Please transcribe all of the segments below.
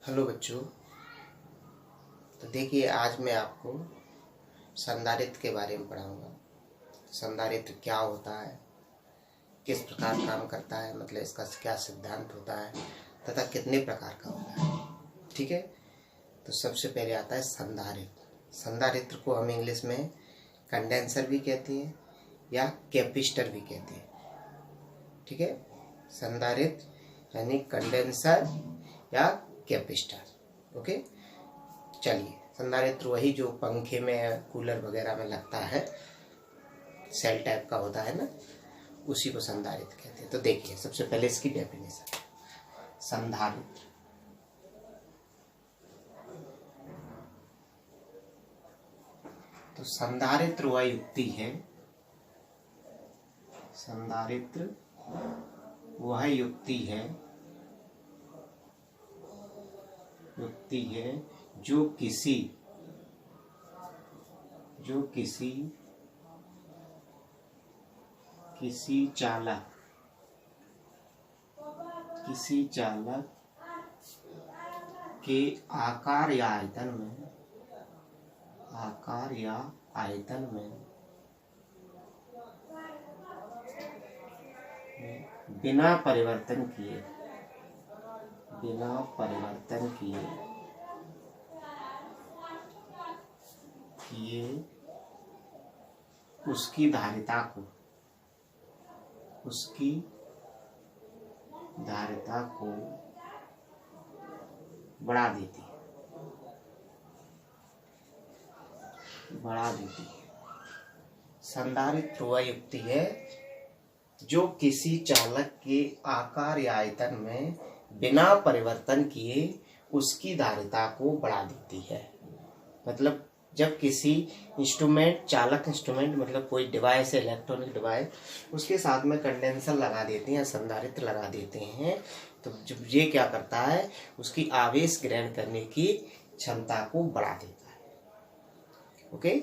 Hello बच्चों। तो देखिए, आज मैं आपको संधारित्र के बारे में पढ़ाऊंगा। संधारित्र क्या होता है, किस प्रकार काम करता है, मतलब इसका क्या सिद्धांत होता है तथा कितने प्रकार का होता है। ठीक है, तो सबसे पहले आता है संधारित्र। संधारित्र को हम इंग्लिश में कंडेंसर भी कहते हैं या कैपिस्टर भी कहते हैं। ठीक है, संधारित्र यानी कंडेंसर या कैपिस्टर। ओके, चलिए, संधारित्र वही जो पंखे में, कूलर वगैरह में लगता है, सेल टाइप का होता है ना, उसी को संधारित्र कहते हैं। तो देखिए, सबसे पहले इसकी डेफिनेशन। संधारित्र तो संधारित्र वह युक्ति है, संधारित्र वह युक्ति है जो किसी चालक के आकार या आयतन में बिना परिवर्तन किए उसकी धारिता को बढ़ा देती है। संधारित्र वह युक्ति है जो किसी चालक के आकार या आयतन में बिना परिवर्तन किए उसकी धारिता को बढ़ा देती है। मतलब जब किसी चालक इंस्ट्रूमेंट मतलब कोई डिवाइस, इलेक्ट्रॉनिक डिवाइस, उसके साथ में कंडेंसर लगा देते हैं या संधारित्र लगा देते हैं, तो जब ये क्या करता है, उसकी आवेश ग्रहण करने की क्षमता को बढ़ा देता है। ओके,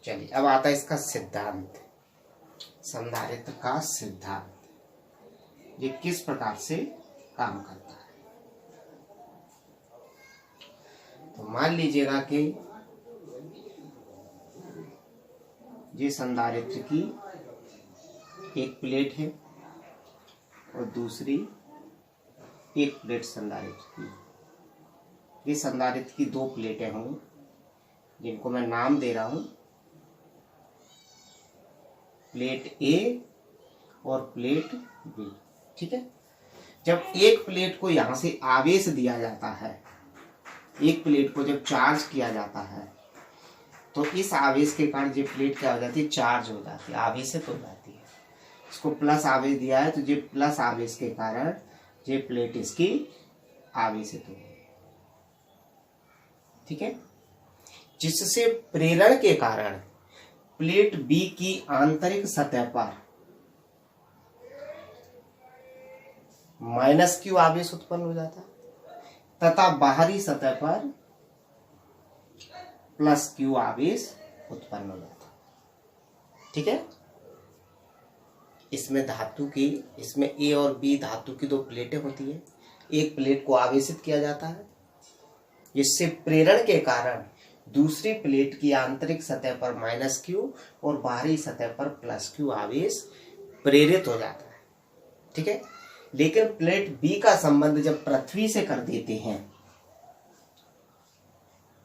चलिए, अब आता है इसका सिद्धांत। संधारित्र का सिद्धांत, ये किस प्रकार से काम करता है। तो मान लीजिएगा कि ये संधारित्र की एक प्लेट है और दूसरी एक प्लेट संधारित्र की। ये संधारित्र की दो प्लेटें होंगी जिनको मैं नाम दे रहा हूं, प्लेट ए और प्लेट बी। ठीक है, जब एक प्लेट को यहां से आवेश दिया जाता है, एक प्लेट को जब चार्ज किया जाता है, तो इस आवेश के कारण ये प्लेट क्या हो जाती है, चार्ज हो जाती है, आवेशित हो जाती है। इसको प्लस आवेश दिया है, तो ये प्लस आवेश के कारण ये प्लेट इसकी आवेशित हो गई। ठीक है, जिससे प्रेरण के कारण प्लेट बी की आंतरिक सतह पर -Q आवेश उत्पन्न हो जाता है तथा बाहरी सतह पर +Q आवेश उत्पन्न हो जाता है। ठीक है, इसमें A और B धातु की दो प्लेटें होती है। एक प्लेट को आवेशित किया जाता है, जिससे प्रेरण के कारण दूसरी प्लेट की आंतरिक सतह पर -Q और बाहरी सतह पर +Q आवेश प्रेरित हो जाता है। ठीक है, लेकिन प्लेट बी का संबंध जब पृथ्वी से कर देते हैं,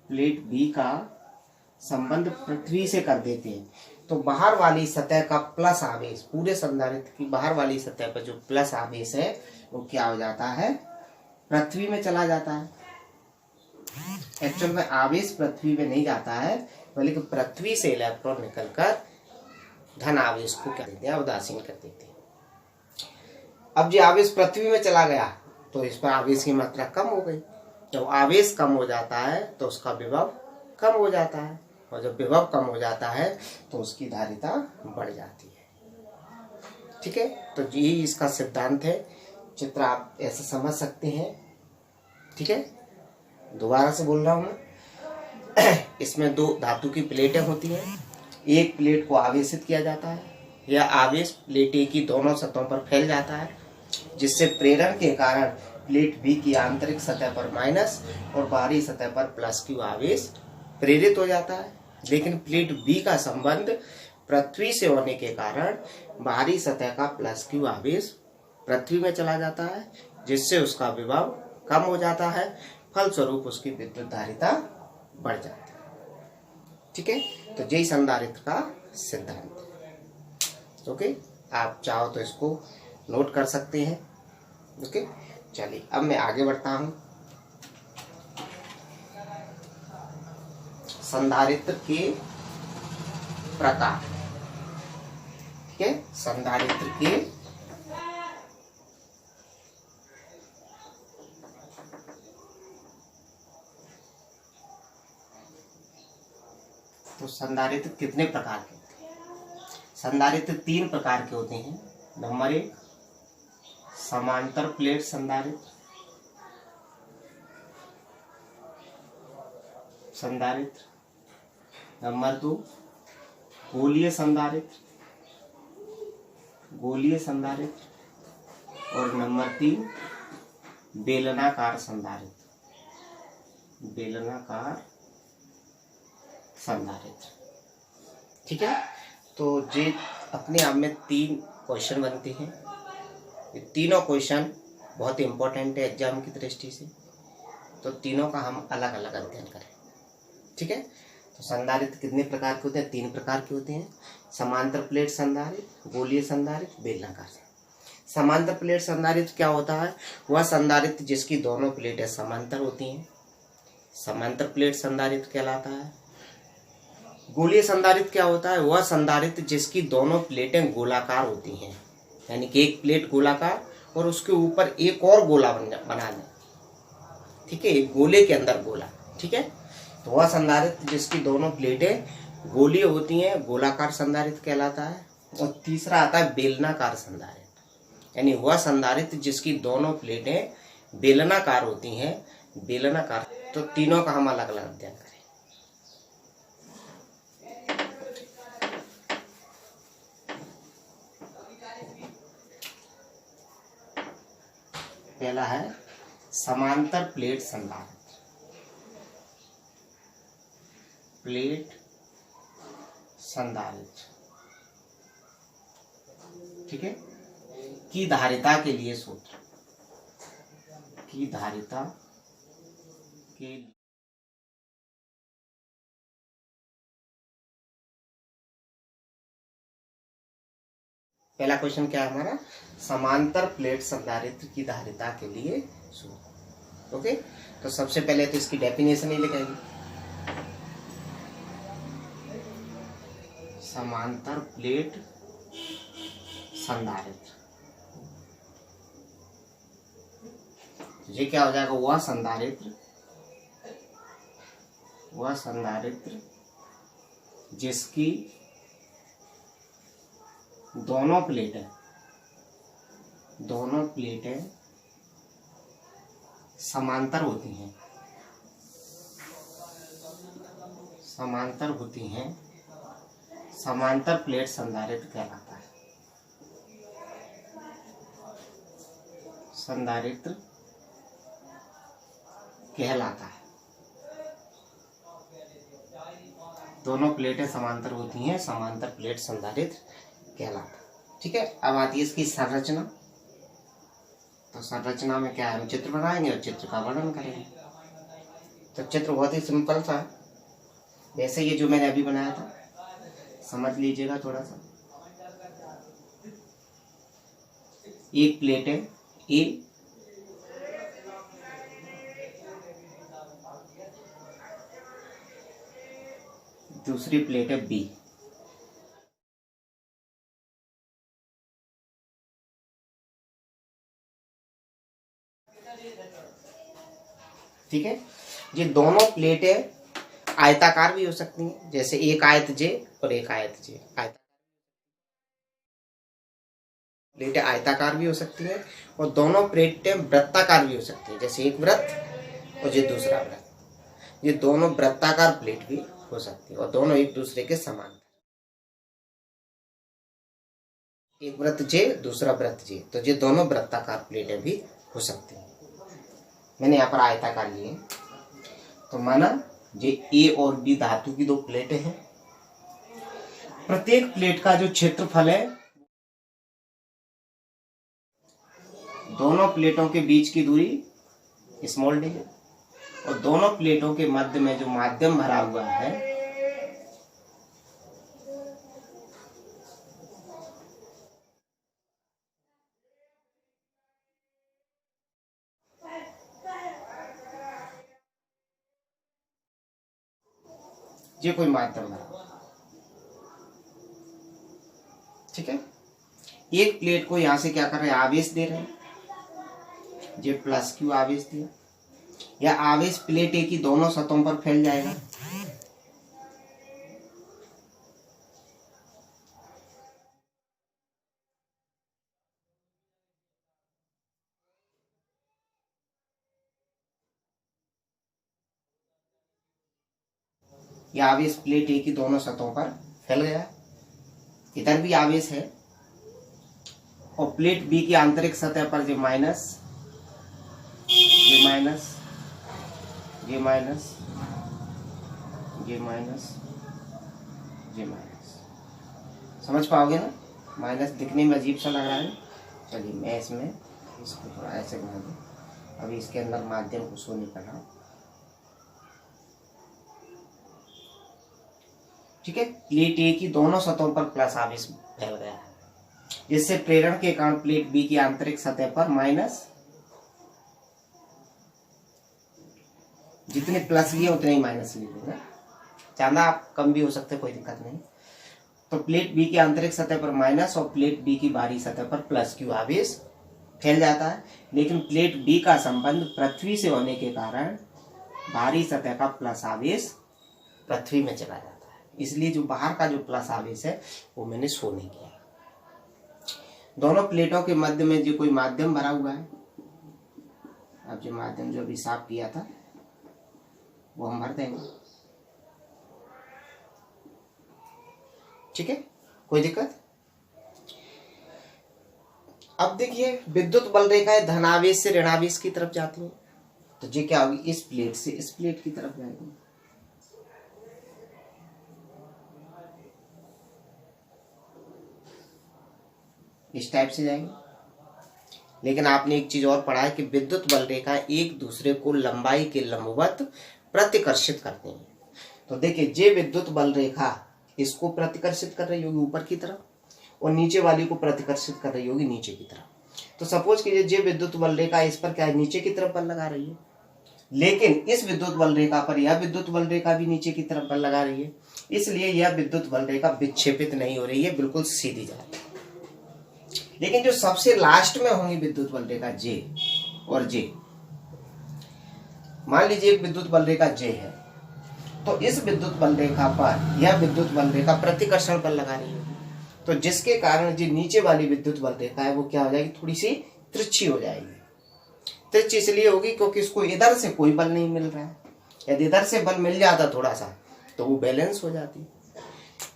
प्लेट बी का संबंध पृथ्वी से कर देते हैं, तो बाहर वाली सतह का प्लस आवेश, पूरे संधारित्र की बाहर वाली सतह पर जो प्लस आवेश है वो क्या हो जाता है, पृथ्वी में चला जाता है। एक्चुअल में आवेश पृथ्वी में नहीं जाता है, बल्कि पृथ्वी से इलेक्ट्रॉन निकलकर धन आवेश को क्या देते हैं, उदासीन कर देते हैं। अब जो आवेश पृथ्वी में चला गया तो इस पर आवेश की मात्रा कम हो गई। जब आवेश कम हो जाता है तो उसका विभव कम हो जाता है, और जब विभव कम हो जाता है तो उसकी धारिता बढ़ जाती है। ठीक है, तो यही इसका सिद्धांत है। चित्र आप ऐसे समझ सकते हैं। ठीक है, दोबारा से बोल रहा हूं मैं। इसमें दो धातु की प्लेटें होती हैं। एक प्लेट को आवेशित किया जाता है, यह आवेश प्लेट ए की दोनों सतहों पर फैल जाता है, जिससे प्रेरण के कारण प्लेट बी की आंतरिक सतह पर माइनस और बाहरी सतह पर प्लस क्यू आवेश प्रेरित हो जाता है। लेकिन प्लेट बी का संबंध पृथ्वी से होने के कारण बाहरी सतह का प्लस क्यू आवेश पृथ्वी में चला जाता है, जिससे उसका विभव कम हो जाता है, फलस्वरूप उसकी विद्युत धारिता बढ़ जाती है। ठीक है, तो यही संधारित्र का सिद्धांत है। ओके, आप चाहो तो इसको नोट कर सकते हैं। ओके, चलिए अब मैं आगे बढ़ता हूं। संधारित्र के प्रकार। ठीक है, संधारित्र के तो संधारित्र कितने प्रकार के होते हैं? संधारित्र 3 प्रकार के होते हैं। नंबर 1 समांतर प्लेट संधारित्र, नंबर 2 गोलीय संधारित्र, और नंबर 3 बेलनाकार संधारित्र, ठीक है। तो ये अपने आप में 3 क्वेश्चन बनते हैं। ये तीनों क्वेश्चन बहुत इंपॉर्टेंट है एग्जाम की दृष्टि से, तो तीनों का हम अलग अलग अध्ययन करें। ठीक है, तो संधारित्र कितने प्रकार के होते हैं? 3 प्रकार के होते हैं। समांतर प्लेट संधारित्र, गोलीय संधारित्र, बेलनाकार संधारित्र। समांतर प्लेट संधारित्र क्या होता है? वह संधारित्र जिसकी दोनों प्लेटें समांतर होती हैं, समांतर प्लेट संधारित्र कहलाता है। गोलीय संधारित्र क्या होता है? वह संधारित्र जिसकी दोनों प्लेटें गोलाकार होती हैं, यानी कि एक प्लेट गोलाकार और उसके ऊपर एक और गोला बना दें। ठीक है, एक गोले के अंदर गोला। ठीक है, तो वह संधारित्र जिसकी दोनों प्लेटें गोलीय होती हैं, गोलाकार संधारित्र कहलाता है। और तीसरा आता है बेलनाकार संधारित्र, यानी वह संधारित्र जिसकी दोनों प्लेटें बेलनाकार होती हैं, बेलनाकार। तो तीनों का हम अलग अलग अध्ययन करें। पहला है समांतर प्लेट संधारित्र, ठीक है। की धारिता के लिए सूत्र, की धारिता के पहला क्वेश्चन क्या है हमारा? समांतर प्लेट संधारित्र की धारिता के लिए सूत्र। ओके, तो सबसे पहले तो इसकी डेफिनेशन ही लिखेंगे। समांतर प्लेट संधारित्र, ये क्या हो जाएगा? वह संधारित्र जिसकी दोनों प्लेटें समांतर होती हैं, समांतर प्लेट संधारित्र कहलाता है। दोनों प्लेटें समांतर होती हैं, समांतर प्लेट संधारित्र कहलाता है। ठीक है, अब आती है इसकी संरचना। तो संरचना में क्या है? हम चित्र बनाएंगे और चित्र का वर्णन करेंगे। तो चित्र बहुत ही सिंपल सा है, वैसे ये जो मैंने अभी बनाया था समझ लीजिएगा थोड़ा सा। एक प्लेट है ए, दूसरी प्लेट है बी। ठीक है, ये दोनों प्लेटें आयताकार भी हो सकती हैं, जैसे एक आयत जे और एक आयत जे। प्लेटें आयताकार भी हो सकती हैं और दोनों प्लेटें वृत्ताकार भी हो सकती हैं, जैसे एक वृत्त और ये दूसरा वृत्त। ये दोनों वृत्ताकार प्लेट भी हो सकती है और दोनों एक दूसरे के समान। एक वृत्त जे, दूसरा वृत्त जे, तो ये दोनों वृत्ताकार प्लेटें भी हो सकती हैं। मैंने यहाँ पर आयताकार लिए। तो माना ये ए और बी धातु की दो प्लेटें हैं, प्रत्येक प्लेट का जो क्षेत्रफल है, दोनों प्लेटों के बीच की दूरी स्मॉल डी है, और दोनों प्लेटों के मध्य में जो माध्यम भरा हुआ है ये कोई माध्यम भरा, ठीक है। एक प्लेट को यहां से क्या कर रहे हैं, आवेश दे रहे हैं, ये प्लस क्यू आवेश दिया, या आवेश प्लेट ए की दोनों सतहों पर फैल जाएगा। यह आवेश प्लेट ए की दोनों सतहों पर फैल गया, इधर भी आवेश है, और प्लेट बी की आंतरिक सतह पर ये माइनस, ये माइनस, ये माइनस, ये माइनस, ये माइनस, समझ पाओगे ना। माइनस दिखने में अजीब सा लग रहा है, चलिए मैं इसमें इसको थोड़ा ऐसे बना दूं, अभी इसके अंदर माध्यम को शो नहीं कर रहा, ठीक है। प्लेट ए की दोनों सतहों पर प्लस आवेश फैल गया है, जिससे प्रेरण के कारण प्लेट बी की आंतरिक सतह पर माइनस, जितने प्लस लिए उतने ही माइनस लिए, ज्यादा कम भी हो सकते, कोई दिक्कत नहीं। तो प्लेट बी की आंतरिक सतह पर माइनस और प्लेट बी की बाहरी सतह पर प्लस क्यू आवेश फैल जाता है, लेकिन प्लेट बी का संबंध पृथ्वी से होने के कारण बाहरी सतह का प्लस आवेश पृथ्वी में चला जाता है, इसलिए जो बाहर का जो प्लस आवेश है वो मैंने शो नहीं किया। दोनों प्लेटों के मध्य में जो कोई माध्यम भरा हुआ है, अब जो माध्यम जो अभी साफ किया था वो हम भर देंगे, ठीक है, कोई दिक्कत। अब देखिए विद्युत बल रेखाएं धनावेश से ऋणावेश की तरफ जाती हैं, तो ये क्या होगी, इस प्लेट से इस प्लेट की तरफ जाएगी, इस टाइप से जाएंगे। लेकिन आपने एक चीज और पढ़ा है कि विद्युत बल रेखा एक दूसरे को लंबाई के लंबवत प्रतिकर्षित करते हैं। तो देखिए ये विद्युत बल रेखा इसको प्रतिकर्षित कर रही होगी ऊपर की तरफ, और नीचे वाली को प्रतिकर्षित कर रही होगी नीचे की तरफ। तो सपोज कीजिए ये विद्युत बल रेखा इस पर क्या है, नीचे की तरफ बल लगा रही है, लेकिन इस विद्युत बल रेखा पर यह विद्युत बल रेखा भी नीचे की तरफ बल लगा रही है, इसलिए यह विद्युत बल रेखा विक्षेपित नहीं हो रही है, बिल्कुल सीधी जा रही है। लेकिन जो सबसे लास्ट में होंगी विद्युत बल रेखा जे और जे, मान लीजिए एक विद्युत बल रेखा जे है, तो इस विद्युत बल रेखा पर यह विद्युत बल रेखा प्रतिकर्षण बल लगा रही होगी, तो जिसके कारण जो नीचे वाली विद्युत बल रेखा है वो क्या हो जाएगी, थोड़ी सी तिरछी हो जाएगी। तिरछी इसलिए होगी क्योंकि इसको इधर से कोई बल नहीं मिल रहा है, यदि इधर से बल मिल जाता थोड़ा सा तो वो बैलेंस हो जाती।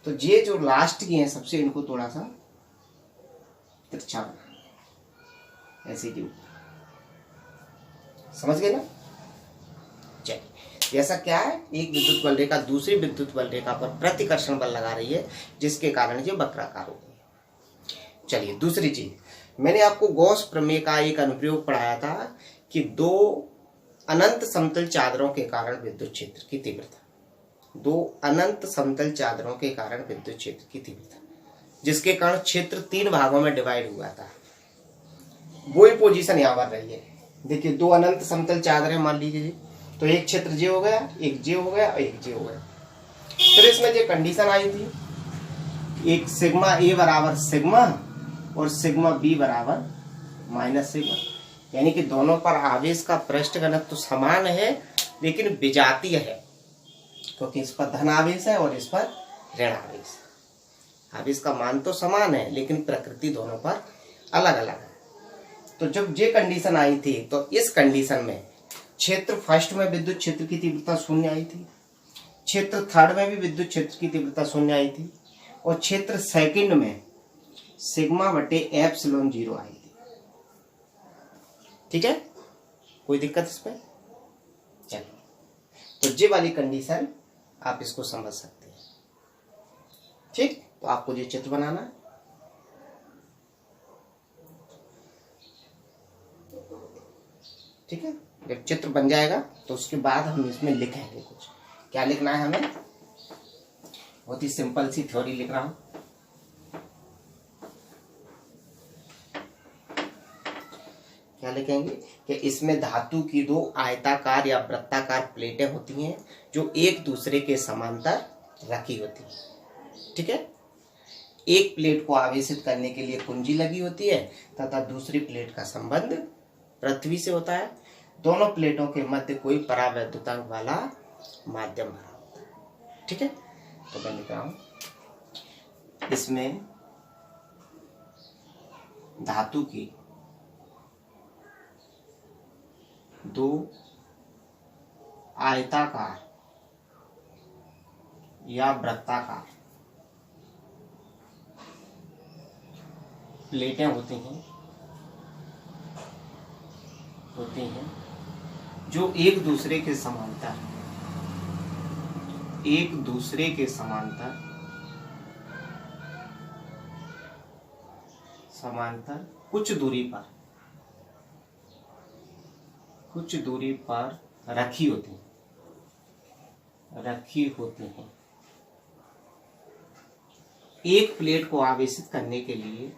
तो ये जो लास्ट की है सबसे, इनको थोड़ा सा तिरछा बना ऐसे की, समझ गए ना। चलिए ऐसा क्या है, एक विद्युत बल रेखा दूसरी विद्युत बल रेखा पर प्रतिकर्षण बल लगा रही है, जिसके कारण ये वक्राकार हो गई है। चलिए दूसरी चीज, मैंने आपको गॉस प्रमेय का एक अनुप्रयोग पढ़ाया था कि दो अनंत समतल चादरों के कारण विद्युत क्षेत्र की तीव्रता, दो अनंत समतल चादरों के कारण विद्युत क्षेत्र की तीव्रता, जिसके कारण क्षेत्र 3 भागों में डिवाइड हुआ था, वही पोजीशन यहाँ पर रही है। देखिए दो अनंत समतल चादरें मान लीजिए, तो एक क्षेत्र जे हो गया, एक जे हो गया और एक जे हो गया। फिर इसमें जो कंडीशन आई थी, एक सिग्मा ए बराबर सिग्मा और सिग्मा बी बराबर माइनस सिग्मा, यानी कि दोनों पर आवेश का पृष्ठ घनत्व तो समान है लेकिन विजातीय है, क्योंकि इस पर धन आवेश है और इस पर ऋण आवेश। आवेश का मान तो समान है लेकिन प्रकृति दोनों पर अलग अलग है। तो जब ये कंडीशन आई थी तो इस कंडीशन में क्षेत्र फर्स्ट में विद्युत क्षेत्र की तीव्रता 0 आई थी, क्षेत्र थर्ड में भी विद्युत क्षेत्र की तीव्रता 0 आई थी, और क्षेत्र सेकंड में सिग्मा बटे एप्सिलॉन 0 आई थी। ठीक है, कोई दिक्कत इसमें? चलिए, तो ये वाली कंडीशन आप इसको समझ सकते हैं। ठीक, तो आपको ये चित्र बनाना है। ठीक है, जब चित्र बन जाएगा तो उसके बाद हम इसमें लिखेंगे कुछ। क्या लिखना है हमें? बहुत ही सिंपल सी थ्योरी लिख रहा हूं। क्या लिखेंगे कि इसमें धातु की दो आयताकार या वृत्ताकार प्लेटें होती हैं जो एक दूसरे के समांतर रखी होती हैं। ठीक है, एक प्लेट को आवेशित करने के लिए कुंजी लगी होती है तथा दूसरी प्लेट का संबंध पृथ्वी से होता है। दोनों प्लेटों के मध्य कोई परावैद्युतांक वाला माध्यम भरा होता है। ठीक है, तो मैं लिख रहा हूं, इसमें धातु की दो आयताकार या वृत्ताकार प्लेटें होती हैं जो एक दूसरे के समांतर कुछ दूरी पर रखी होती हैं। एक प्लेट को आवेशित करने के लिए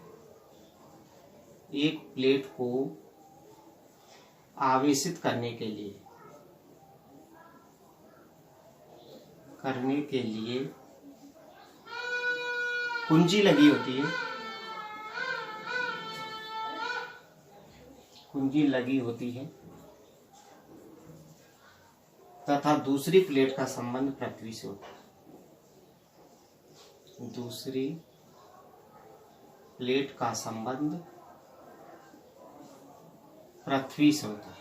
कुंजी लगी होती है तथा दूसरी प्लेट का संबंध पृथ्वी से होता है। दूसरी प्लेट का संबंध पृथ्वी से होता है।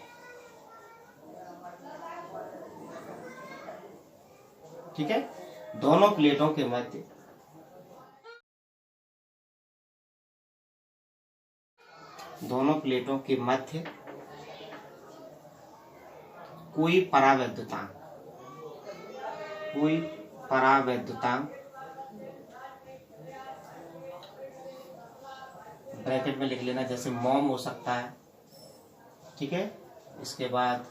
ठीक है, दोनों प्लेटों के मध्य कोई परावैद्युतांक ब्रैकेट में लिख लेना, जैसे मोम हो सकता है। ठीक है, इसके बाद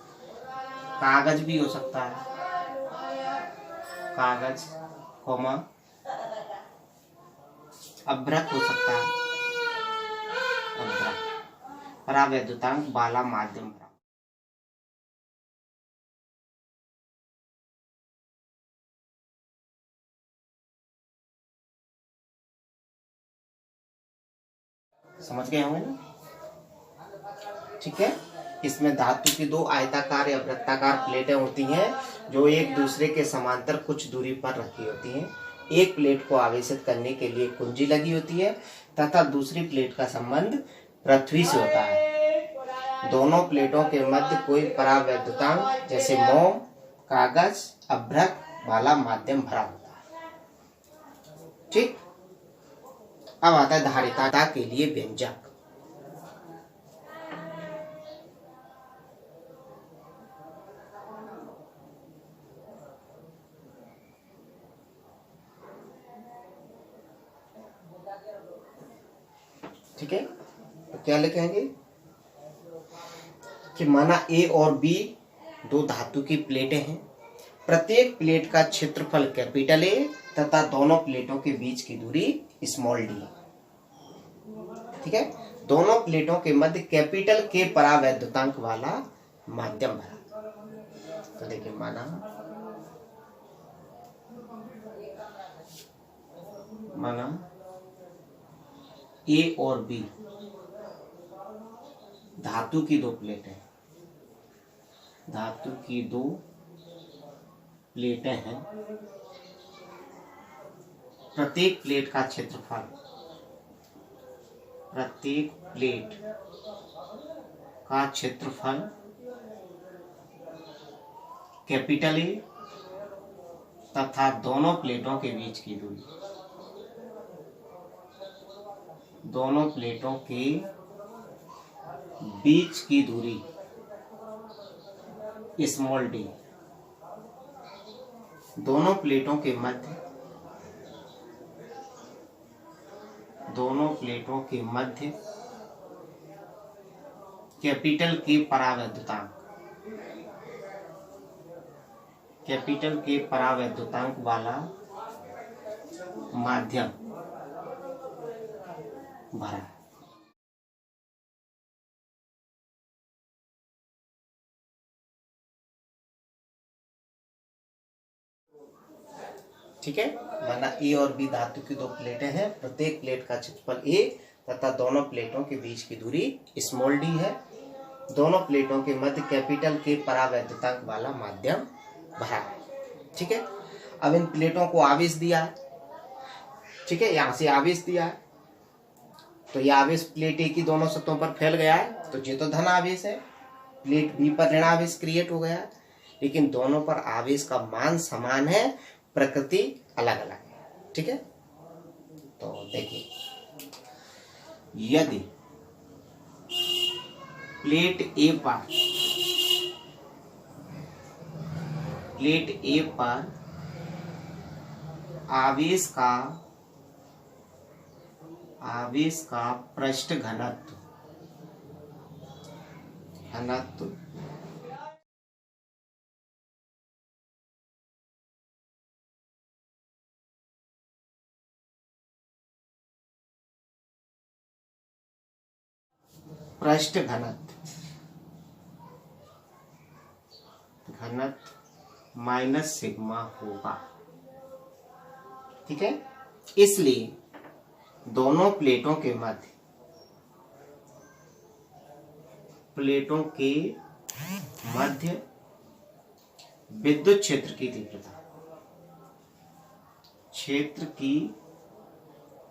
कागज भी हो सकता है, कागज कोमा अभ्रक हो सकता है, परावैद्युतांक वाला माध्यम। समझ गए होंगे ना? ठीक है, इसमें धातु की दो आयताकार या वृत्ताकार प्लेटें होती हैं जो एक दूसरे के समांतर कुछ दूरी पर रखी होती हैं। एक प्लेट को आवेशित करने के लिए कुंजी लगी होती है तथा दूसरी प्लेट का संबंध पृथ्वी से होता है। दोनों प्लेटों के मध्य कोई परावैद्युतांक जैसे मोम, कागज, अभ्रक वाला माध्यम भरा होता है। ठीक, अब आता है धारिता के लिए व्यंजक। ठीक है, तो क्या लिखेंगे कि माना ए और बी दो धातु की प्लेटें हैं। प्रत्येक प्लेट का क्षेत्रफल कैपिटल ए तथा दोनों प्लेटों के बीच की दूरी स्मॉल डी। ठीक है, दोनों प्लेटों के मध्य कैपिटल के परावैद्युतांक वाला माध्यम भरा। तो देखिए, माना ए और बी धातु की दो प्लेटें हैं। प्रत्येक प्लेट का क्षेत्रफल कैपिटल ए तथा दोनों प्लेटों के बीच की दूरी स्मॉल डी, दोनों प्लेटों के मध्य कैपिटल के परावैद्युतांक वाला माध्यम भरा। ठीक है, माना ए और बी धातु की दो प्लेटें हैं, प्रत्येक प्लेट का क्षेत्रफल ए तथा दोनों प्लेटों के बीच की दूरी स्मॉल डी है। दोनों प्लेटों के मध्य कैपिटल के परावैद्युतांक वाला माध्यम भरा है। ठीक है, अब इन प्लेटों को आवेश दिया है। ठीक है, यहां से आवेश दिया है, तो यह आवेश प्लेट ए की दोनों सतहों पर फैल गया है, तो ये तो धन आवेश है। प्लेट बी पर ऋण आवेश क्रिएट हो गया है, लेकिन दोनों पर आवेश का मान समान है, प्रकृति अलग अलग है। ठीक है, तो देखिए, यदि प्लेट ए पर आवेश का पृष्ठ घनत्व माइनस सिग्मा होगा। ठीक है, इसलिए दोनों प्लेटों के मध्य विद्युत क्षेत्र की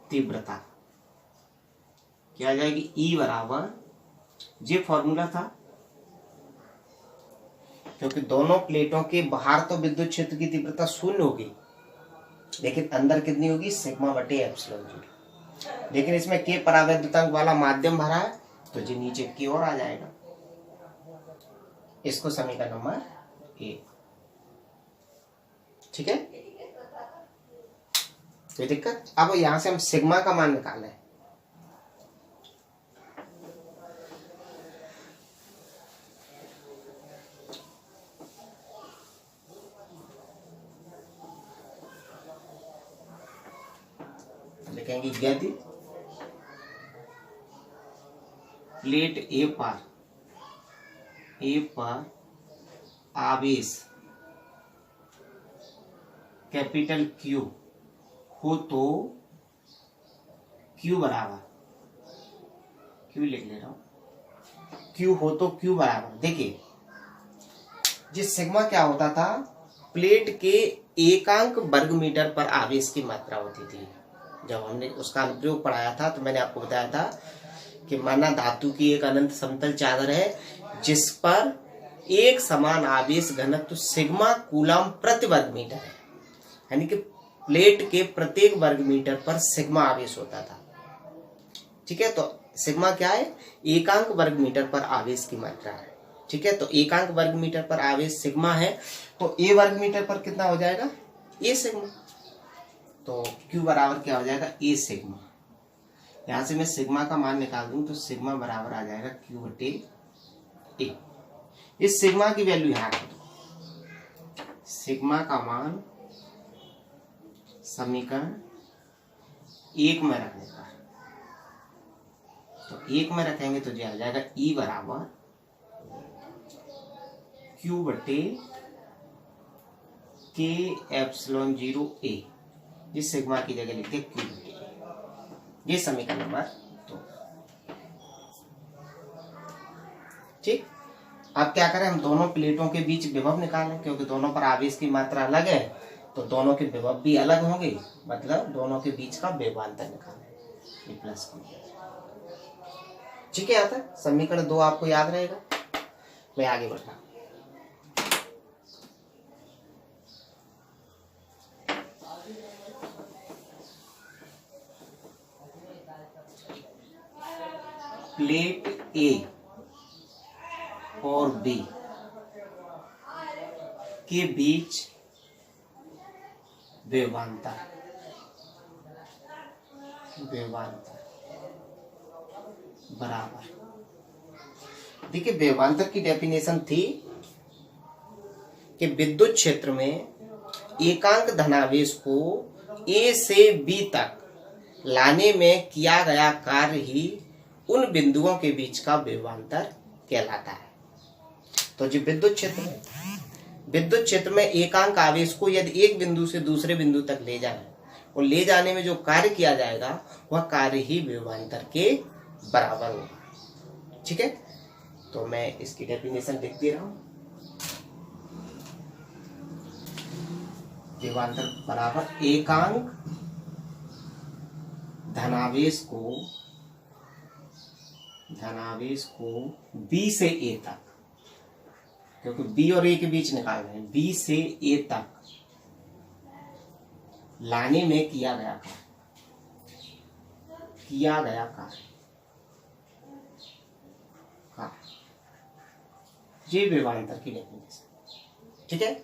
तीव्रता क्या आ जाएगी, E बराबर, ये फॉर्मूला था, क्योंकि दोनों प्लेटों के बाहर तो विद्युत क्षेत्र की तीव्रता 0 होगी, लेकिन अंदर कितनी होगी, सिग्मा बटे एप्सिलॉन 0। लेकिन इसमें के परावैद्युतांक वाला माध्यम भरा है, तो ये नीचे की ओर आ जाएगा। इसको समीकरण नंबर 1। ठीक है, कोई दिक्कत? अब यहां से हम सिग्मा का मान निकालें। लिखेंगे यदि प्लेट ए पर आवेश कैपिटल Q हो तो Q बराबर, Q लिख ले रहा हूं, Q हो तो Q बराबर, देखिए जिस सिग्मा क्या होता था, प्लेट के एकांक वर्ग मीटर पर आवेश की मात्रा होती थी। जब हमने उसका अनुप्रयोग पढ़ाया था तो मैंने आपको बताया था कि माना धातु की एक अनंत समतल चादर है जिस पर एक समान आवेश घनत्व सिग्मा कूलम प्रति वर्ग मीटर है, यानी कि प्लेट के प्रत्येक वर्ग मीटर पर सिग्मा आवेश होता था। ठीक है, तो सिग्मा क्या है, एकांक वर्ग मीटर पर आवेश की मात्रा है। ठीक है, तो एकांक वर्ग मीटर पर आवेश सिग्मा है, तो ए वर्ग मीटर पर कितना हो जाएगा, ए सिग्मा। तो Q बराबर क्या हो जाएगा, ए सिग्मा। यहां से मैं सिग्मा का मान निकाल दूं तो सिग्मा बराबर आ जाएगा Q बटे ए। इस सिग्मा की वैल्यू यहां कर दो, सिग्मा का मान समीकरण 1 में रखने पर, तो 1 में रखेंगे तो आ जाएगा E बराबर Q बटे के एप्सिलॉन 0 ए। इस सिग्मा की जगह लिखते Q बटे, ये समीकरण नंबर 2। ठीक, अब क्या करें, हम दोनों प्लेटों के बीच विभव निकालें, क्योंकि दोनों पर आवेश की मात्रा अलग है, तो दोनों के विभव भी अलग होंगे, मतलब दोनों के बीच का विभवांतर निकालें, ये प्लस की। ठीक है, यहाँ तक समीकरण 2 आपको याद रहेगा। मैं आगे बढ़ता, प्लेट ए और बी के बीच विभवांतर बराबर। देखिए विभवांतर की डेफिनेशन थी कि विद्युत क्षेत्र में एकांक धनावेश को ए से बी तक लाने में किया गया कार्य ही उन बिंदुओं के बीच का विभवांतर कहलाता है। तो जो विद्युत क्षेत्र में एकांक आवेश को यदि एक बिंदु से दूसरे बिंदु तक ले जाए और ले जाने में जो कार्य किया जाएगा वह कार्य ही विभवांतर के बराबर होगा। ठीक है, तो मैं इसकी डेफिनेशन लिख दे रहा हूं। विभवांतर बराबर एकांक धनावेश को बी से ए तक, क्योंकि बी और ए के बीच निकाल रहे हैं, बी से ए तक लाने में किया गया कार्य ये विभवांतर की डेफिनेशन। ठीक है,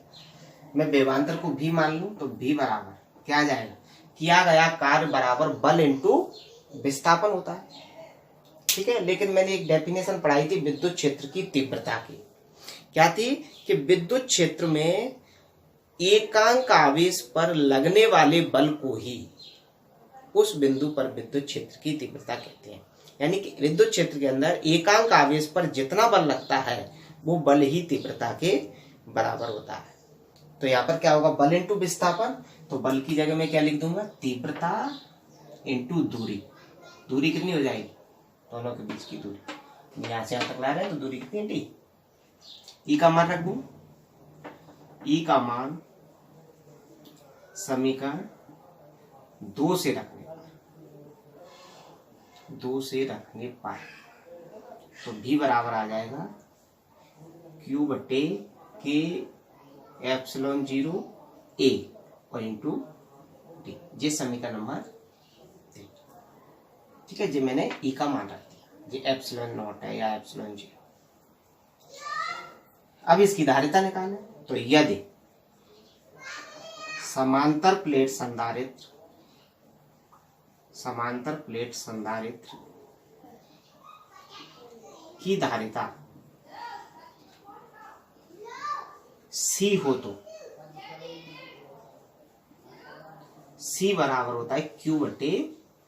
मैं विभवांतर को भी मान लूं तो भी बराबर क्या आ जाएगा, किया गया कार्य बराबर बल इंटू विस्थापन होता है। ठीक है, लेकिन मैंने एक डेफिनेशन पढ़ाई थी विद्युत क्षेत्र की तीव्रता की, क्या थी कि विद्युत क्षेत्र में एकांक आवेश पर लगने वाले बल को ही उस बिंदु पर विद्युत क्षेत्र की तीव्रता कहते हैं। यानी कि विद्युत क्षेत्र के अंदर एकांक आवेश पर जितना बल लगता है वो बल ही तीव्रता के बराबर होता है। तो यहाँ पर क्या होगा, बल इंटू विस्थापन, तो बल की जगह में क्या लिख दूंगा, तीव्रता इंटू दूरी। दूरी कितनी हो जाएगी, दोनों के बीच की दूरी, यहां से यहां तक ला रहे हैं तो दूरी कितनी है टी। ई का मान रख दूं, ई का मान समीकरण 2 से रखने पर तो भी बराबर आ जाएगा Q बटे के एप्सिलॉन 0 ए और इंटू डी, ये समीकरण नंबर 3। ठीक है, जी मैंने ई का मान रख दिया, ये एप्सिलॉन नॉट है या एप्सिलॉन 0। अब इसकी धारिता निकालें, तो यदि समांतर प्लेट संधारित्र की धारिता C हो तो C बराबर होता है Q बटे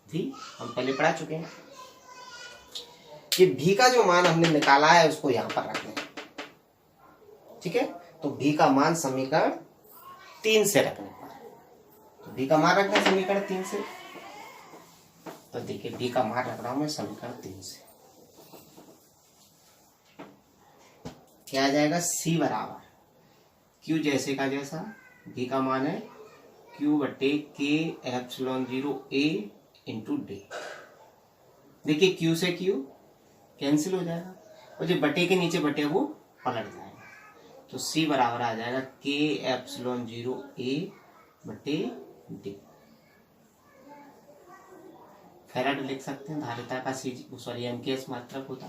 V। हम पहले पढ़ा चुके हैं कि V का जो मान हमने निकाला है उसको यहां पर रखना है। ठीक है, तो V का मान समीकरण 3 से रखने पर, तो V का मान रखना है समीकरण 3 से, तो देखिए V का मान रख रहा हूं मैं समीकरण 3 से, क्या आ जाएगा, C बराबर Q जैसे का जैसा, V का मान है Q बटे के एप्सिलॉन 0 A इंटू डी। देखिए Q से Q कैंसिल हो जाएगा और जो बटे के नीचे बटे वो पलट जाएगा, तो C बराबर आ जाएगा के एप्सिलॉन 0 A बटे डी। फैराड लिख सकते हैं, धारिता का एमकेएस मात्रक होता।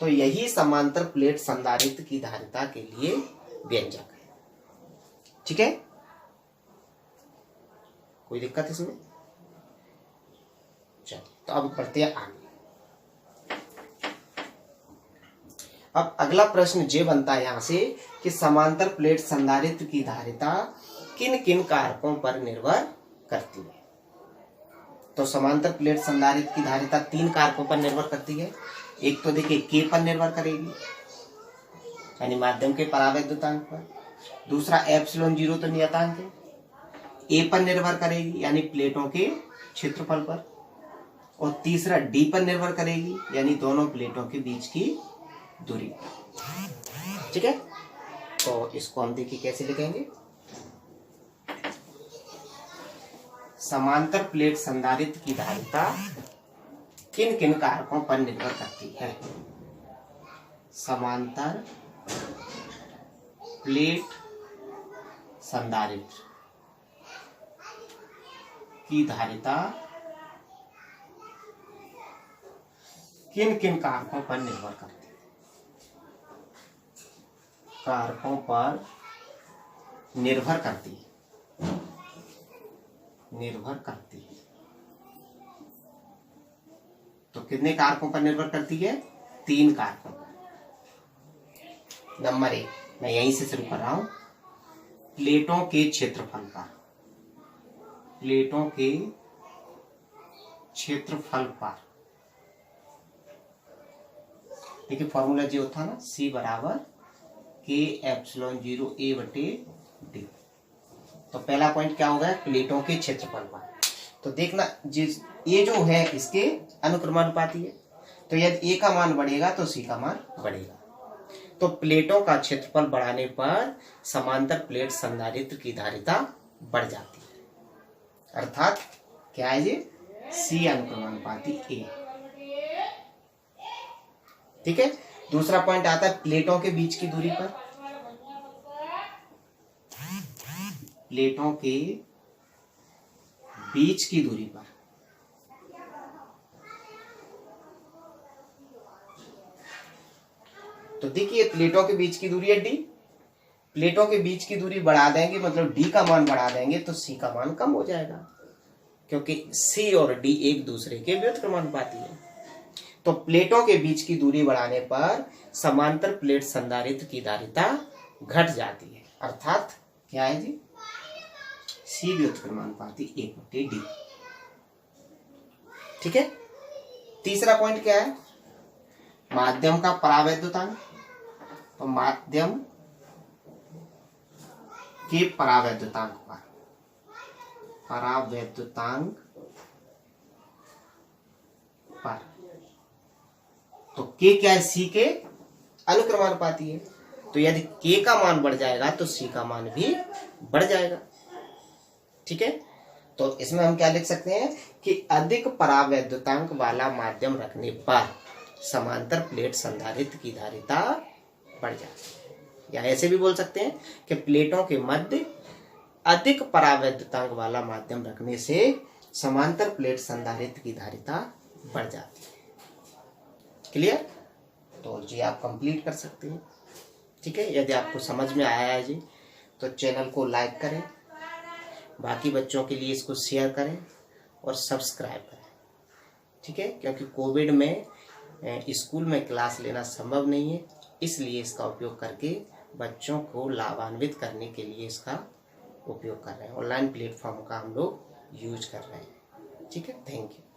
तो यही समांतर प्लेट संधारित्र की धारिता के लिए व्यंजक है। ठीक है, कोई दिक्कत इसमें? चलिए, तो अब बढ़ते हैं आगे। अब अगला प्रश्न ये बनता है यहां से कि समांतर प्लेट संधारित्र की धारिता किन किन कारकों पर निर्भर करती है। तो समांतर प्लेट संधारित्र की धारिता 3 कारकों पर निर्भर करती है। एक तो देखिए के पर निर्भर करेगी, यानी माध्यम के परावैद्युतांक पर। दूसरा एप्सिलॉन 0 तो नियतांक है। ए पर निर्भर करेगी, यानी प्लेटों के क्षेत्रफल पर। और तीसरा डी पर निर्भर करेगी, यानी दोनों प्लेटों के बीच की दूरी। ठीक है, तो इसको हम देखिए कैसे लिखेंगे। समांतर प्लेट संधारित्र की धारिता किन किन कारकों पर निर्भर करती है। समांतर प्लेट संधारित्र की धारिता किन किन कारकों पर निर्भर करती है। कारकों पर निर्भर करती है, निर्भर करती है। तो कितने कारकों पर निर्भर करती है? 3 कारकों पर। नंबर 1, मैं यहीं से शुरू कर रहा हूं, प्लेटों के क्षेत्रफल पर, प्लेटों के क्षेत्रफल पर। देखिए फॉर्मूला जो था ना, C बराबर K/0A/D। तो पहला पॉइंट क्या होगा? प्लेटों के क्षेत्रफल पर। तो देखना ये जो है इसके अनुक्रमानुपाती है, तो यदि A का मान बढ़ेगा तो C का मान बढ़ेगा। तो प्लेटों का क्षेत्रफल बढ़ाने पर समांतर प्लेट संधारित्र की धारिता बढ़ जाती है, अर्थात क्या है ये? C अनुक्रमानुपाती A। ठीक है। दूसरा पॉइंट आता है प्लेटों के बीच की दूरी पर, प्लेटों के बीच की दूरी पर। तो देखिए प्लेटों के बीच की दूरी है D, प्लेटों के बीच की दूरी बढ़ा देंगे मतलब D का मान बढ़ा देंगे तो C का मान कम हो जाएगा, क्योंकि C और D एक दूसरे के व्युत्क्रमानुपाती है। तो प्लेटों के बीच की दूरी बढ़ाने पर समांतर प्लेट संधारित्र की धारिता घट जाती है, अर्थात क्या है जी? C व्युत्क्रमानुपाती 1/D। ठीक है। तीसरा पॉइंट क्या है? माध्यम का परावैद्युतांक। तो माध्यम के परावैद्युतांक पर, परावैद्युतांक पर, तो K क्या है? C के अनुक्रमानुपाती है। तो यदि K का मान बढ़ जाएगा तो C का मान भी बढ़ जाएगा। ठीक है। तो इसमें हम क्या लिख सकते हैं कि अधिक परावैद्युतांक वाला माध्यम रखने पर समांतर प्लेट संधारित्र की धारिता बढ़ जाती है, या ऐसे भी बोल सकते हैं कि प्लेटों के मध्य अधिक परावैद्युतांक वाला माध्यम रखने से समांतर प्लेट संधारित्र की धारिता बढ़ जाती है। क्लियर? तो जी आप कंप्लीट कर सकते हैं। ठीक है। यदि आपको समझ में आया है जी तो चैनल को लाइक करें, बाकी बच्चों के लिए इसको शेयर करें और सब्सक्राइब करें। ठीक है। क्योंकि कोविड में स्कूल में क्लास लेना संभव नहीं है, इसलिए इसका उपयोग करके बच्चों को लाभान्वित करने के लिए इसका उपयोग कर रहे हैं। ऑनलाइन प्लेटफॉर्म का हम लोग यूज कर रहे हैं। ठीक है। Thank you.